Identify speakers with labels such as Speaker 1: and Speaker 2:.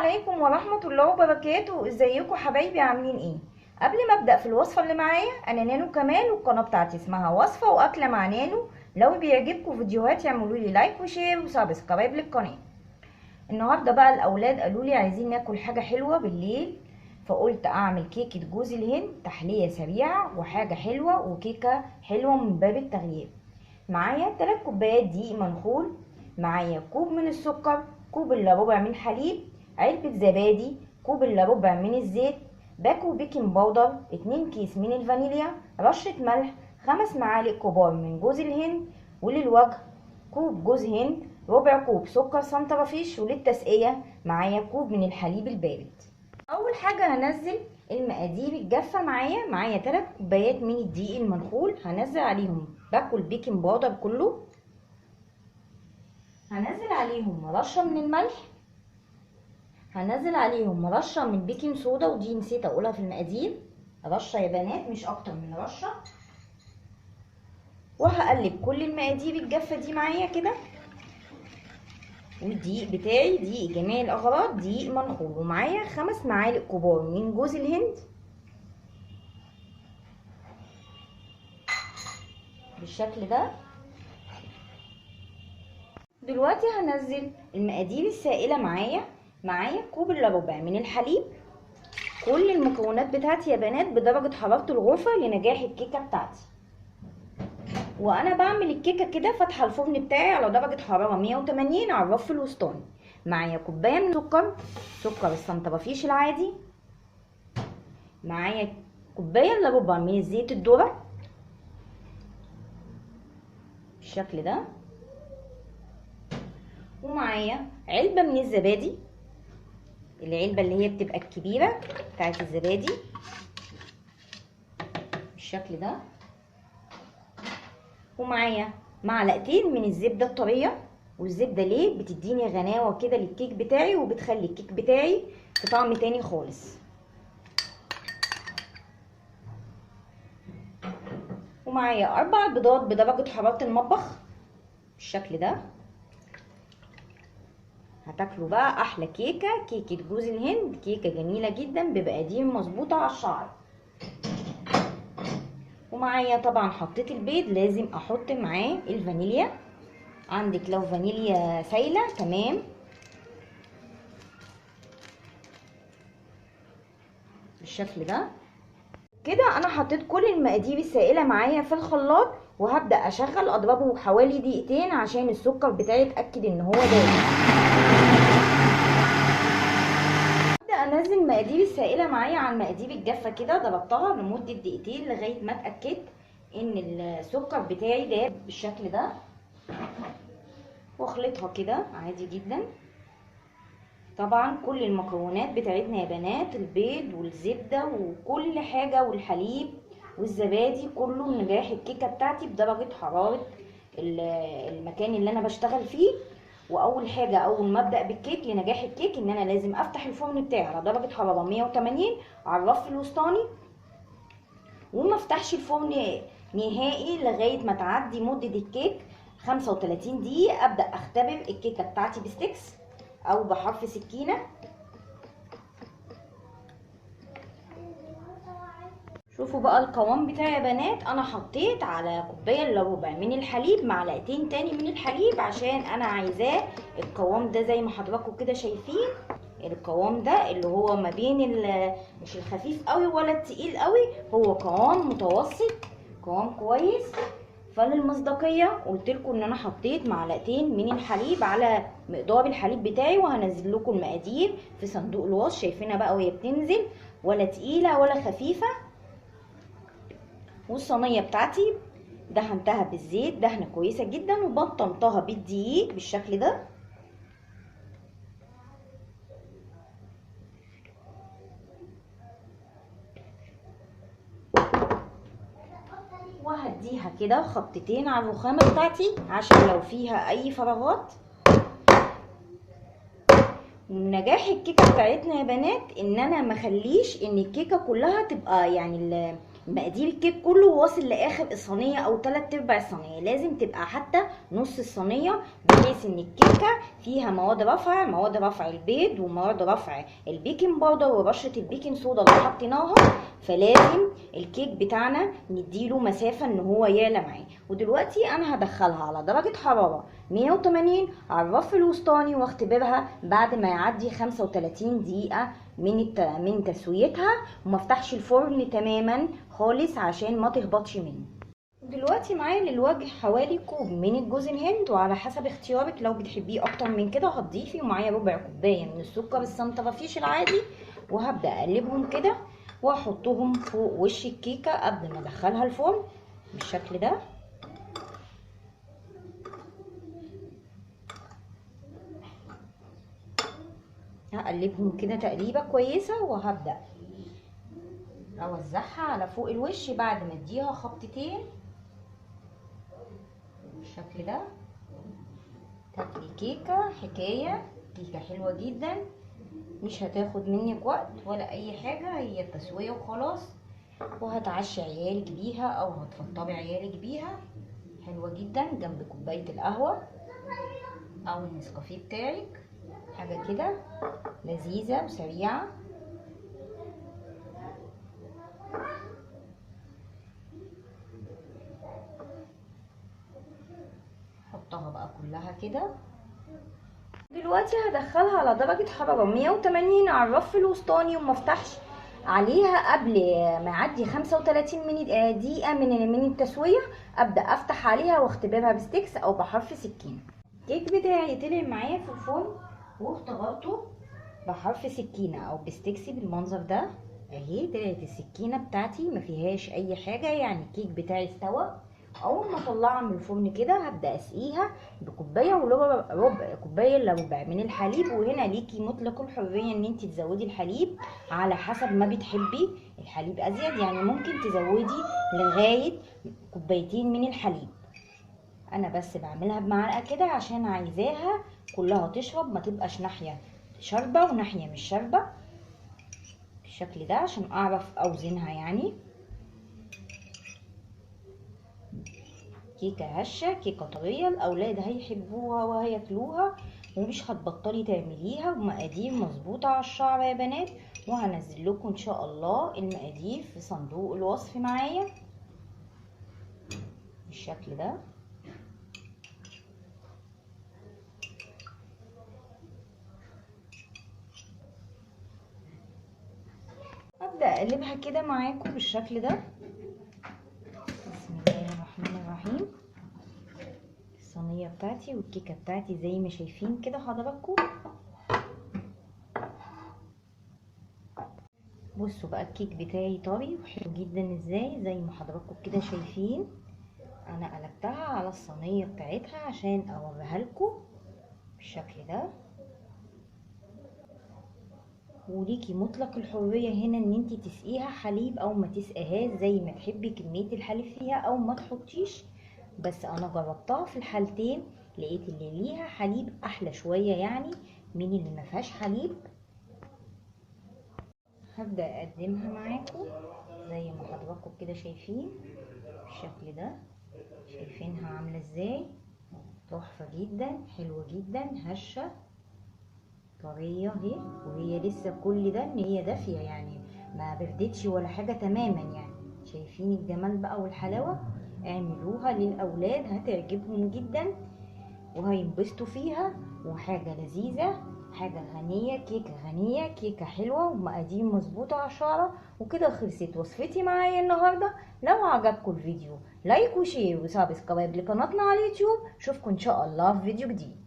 Speaker 1: عليكم ورحمة الله وبركاته. ازيكم حبايبي، عاملين ايه؟ قبل ما ابدأ في الوصفة اللي معايا، انا نانو كمال والقناة بتاعتي اسمها وصفة واكلة مع نانو. لو بيعجبكم فيديوهاتي اعملوا لي لايك وشير وسبسكرايب للقناة. النهارده بقى الاولاد قالوا لي عايزين ناكل حاجة حلوة بالليل، فقلت اعمل كيكة جوز الهند، تحلية سريعة وحاجة حلوة وكيكة حلوة من باب التغيير. معايا 3 كوبايات دقيق منخول، معايا كوب من السكر، كوب الا ربع من الحليب، علبة زبادي، كوب الا ربع من الزيت، باكو بيكنج باودر، 2 كيس من الفانيليا، رشة ملح، 5 معالق كبار من جوز الهند، وللوجه كوب جوز هند، ربع كوب سكر سنترفيش، وللتسقية معايا كوب من الحليب البارد. اول حاجة هنزل المقادير الجافة. معايا 3 كوبايات من الدقيق المنخول، هنزل عليهم باكو البيكنج باودر كله، هنزل عليهم رشة من الملح، هنزل عليهم رشة من بيكنج صودا، ودي نسيت اقولها في المقادير، رشة يا بنات مش اكتر من رشة. وهقلب كل المقادير الجافة دي معايا كده. والدقيق بتاعي دقيق جميع الاغراض، دقيق منخول، ومعايا 5 معالق كبار من جوز الهند بالشكل ده. دلوقتي هنزل المقادير السائلة معايا كوب الا ربع من الحليب. كل المكونات بتاعتي يا بنات بدرجة حرارة الغرفة لنجاح الكيكة بتاعتي. وانا بعمل الكيكة كده فاتحة الفرن بتاعي على درجة حرارة 180 على الرف الوسطاني. معايا كوباية من سكر السنترفيش العادي، معايا كوباية الا ربع من الزيت الذرة بالشكل ده، ومعايا علبة من الزبادي، العلبة اللي هي بتبقى الكبيرة بتاعت الزبادي بالشكل ده، ومعايا معلقتين من الزبدة الطرية. والزبدة ليه؟ بتديني غناوة كده للكيك بتاعي، وبتخلي الكيك بتاعي في طعم تاني خالص. ومعايا 4 بيضات بدرجة حرارة المطبخ بالشكل ده. هتاكلوا بقى احلى كيكة جوز الهند، كيكة جميلة جدا بمقادير مظبوطة على الشعر. ومعايا طبعا حطيت البيض، لازم احط معاه الفانيليا، عندك لو فانيليا سايلة تمام بالشكل ده كده. انا حطيت كل المقادير السائلة معايا في الخلاط، وهبدأ اشغل اضربه حوالي دقيقتين عشان السكر بتاعي اتأكد ان هو دايب. هبدأ انزل المقادير السائلة معايا على المقادير الجافة كده، ضربتها لمدة دقيقتين لغاية ما اتأكدت ان السكر بتاعي دايب بالشكل ده، واخلطها كده عادي جدا. طبعا كل المكونات بتاعتنا يا بنات، البيض والزبدة وكل حاجة والحليب والزبادي، كله لنجاح الكيكة بتاعتي بدرجة حرارة المكان اللي انا بشتغل فيه. واول حاجة اول ما ابدأ بالكيك لنجاح الكيك ان انا لازم افتح الفرن بتاعي على درجة حرارة 180 على الرف الوسطاني، وما افتحش الفرن نهائي لغاية ما تعدي مدة الكيك 35 دقيقة. ابدأ اختبر الكيكة بتاعتي بستيكس او بحرف سكينة. شوفوا بقى القوام بتاعي يا بنات، انا حطيت على كوبايه الا ربع من الحليب معلقتين تاني من الحليب، عشان انا عايزاه القوام ده زي ما حضراتكم كده شايفين، القوام ده اللي هو ما بين مش الخفيف قوي ولا التقيل قوي، هو قوام متوسط، قوام كويس. فللمصداقيه قلت لكم ان انا حطيت معلقتين من الحليب على مقدار الحليب بتاعي، وهنزل لكم المقادير في صندوق الوصف. شايفينها بقى وهي بتنزل ولا تقيله ولا خفيفه. والصينيه بتاعتي دهنتها بالزيت دهنه كويسه جدا، وبطنتها بالدقيق بالشكل ده. وهديها كده خبطتين على الرخامه بتاعتي عشان لو فيها اي فراغات. ونجاح الكيكه بتاعتنا يا بنات ان انا ما اخليش ان الكيكه كلها تبقى يعني مقادير الكيك كله واصل لاخر الصينيه او 3/4 الصينيه، لازم تبقى حتى نص الصينيه، بحيث ان الكيكه فيها مواد رفع البيض ومواد رفع البيكنج باودر ورشه البيكنج صودا اللي حطيناها، فلازم الكيك بتاعنا نديله مسافه ان هو يعلى معاه. ودلوقتي انا هدخلها على درجه حراره 180 على الرف الوسطاني، واختبرها بعد ما يعدي 35 دقيقه من تسويتها، وما افتحش الفرن تماما خالص عشان ما تهبطش منه. دلوقتي معايا للوجه حوالي كوب من الجوز الهند، وعلى حسب اختيارك لو بتحبيه اكتر من كده هتضيفي، ومعايا ربع كوبايه من السكر السنترفيش العادي، وهبدا اقلبهم كده واحطهم فوق وش الكيكه قبل ما ادخلها الفرن بالشكل ده. هقلبهم كده تقليبه كويسه، وهبدا اوزعها على فوق الوش بعد ما اديها خبطتين بالشكل ده. تاكلي كيكه حكايه، كيكه حلوه جدا، مش هتاخد منك وقت ولا اي حاجه، هي التسويه وخلاص، وهتعشي عيالك بيها او هتفطري عيالك بيها. حلوه جدا جنب كوبايه القهوه او النسكافيه بتاعك، حاجه كده لذيذه وسريعه. حطها بقى كلها كده. دلوقتي هدخلها على درجة حرارة 180 على الرف الوسطاني، وما افتحش عليها قبل ما يعدي 35 دقيقة من التسوية. ابدأ افتح عليها واختبرها بستيكس او بحرف سكينة. الكيك بتاعي طلع معايا في الفرن واختبرته بحرف سكينة او بستيكسي بالمنظر ده اهي. طلعت السكينة بتاعتي ما فيهاش اي حاجة، يعني الكيك بتاعي استوى. اول ما اطلعها من الفرن كده هبدا اسقيها بكوبايه ربع كوبايه الا ربع من الحليب، وهنا ليكي مطلق الحريه ان انت تزودي الحليب على حسب ما بتحبي الحليب ازيد، يعني ممكن تزودي لغايه كوبايتين من الحليب. انا بس بعملها بمعلقه كده عشان عايزاها كلها تشرب، ما تبقاش ناحيه شاربه وناحيه مش شاربه بالشكل ده، عشان اعرف اوزنها. يعني كيكه هشه، كيكه طريه، الاولاد هيحبوها وهياكلوها ومش هتبطلي تعمليها، ومقادير مظبوطه على الشعر يا بنات. وهنزل لكم ان شاء الله المقادير في صندوق الوصف معايا بالشكل ده. ابدا اقلبها كده معاكم بالشكل ده. بسم الله الرحمن الرحيم. الصينيه بتاعتي والكيكه بتاعتي زي ما شايفين كده حضراتكم. بصوا بقى الكيك بتاعي طري وحلو جدا ازاي، زي ما حضراتكم كده شايفين. انا قلبتها على الصينيه بتاعتها عشان اوريها لكم بالشكل ده. وليكي مطلق الحريه هنا ان انت تسقيها حليب او ما تسقيهاش زي ما تحبي كميه الحليب فيها، او ما تحطيش. بس انا جربتها في الحالتين لقيت اللي ليها حليب احلى شويه يعني من اللي ما فيهاش حليب. هبدا اقدمها معاكم زي ما حضراتكم كده شايفين بالشكل ده. شايفينها عامله ازاي؟ تحفه جدا، حلوه جدا، هشه طريه اهي، وهي لسه كل ده ان هي دافيه يعني ما بردتش ولا حاجه تماما. يعني شايفين الجمال بقى والحلاوه؟ اعملوها للاولاد هتعجبهم جدا وهينبسطوا فيها، وحاجه لذيذه، حاجه غنيه، كيكه غنيه، كيكه حلوه ومقادير مظبوطه على الشعره. وكده خلصت وصفتي معايا النهارده. لو عجبكم الفيديو لايك وشير وسبسكرايب لقناتنا على اليوتيوب. اشوفكم ان شاء الله في فيديو جديد.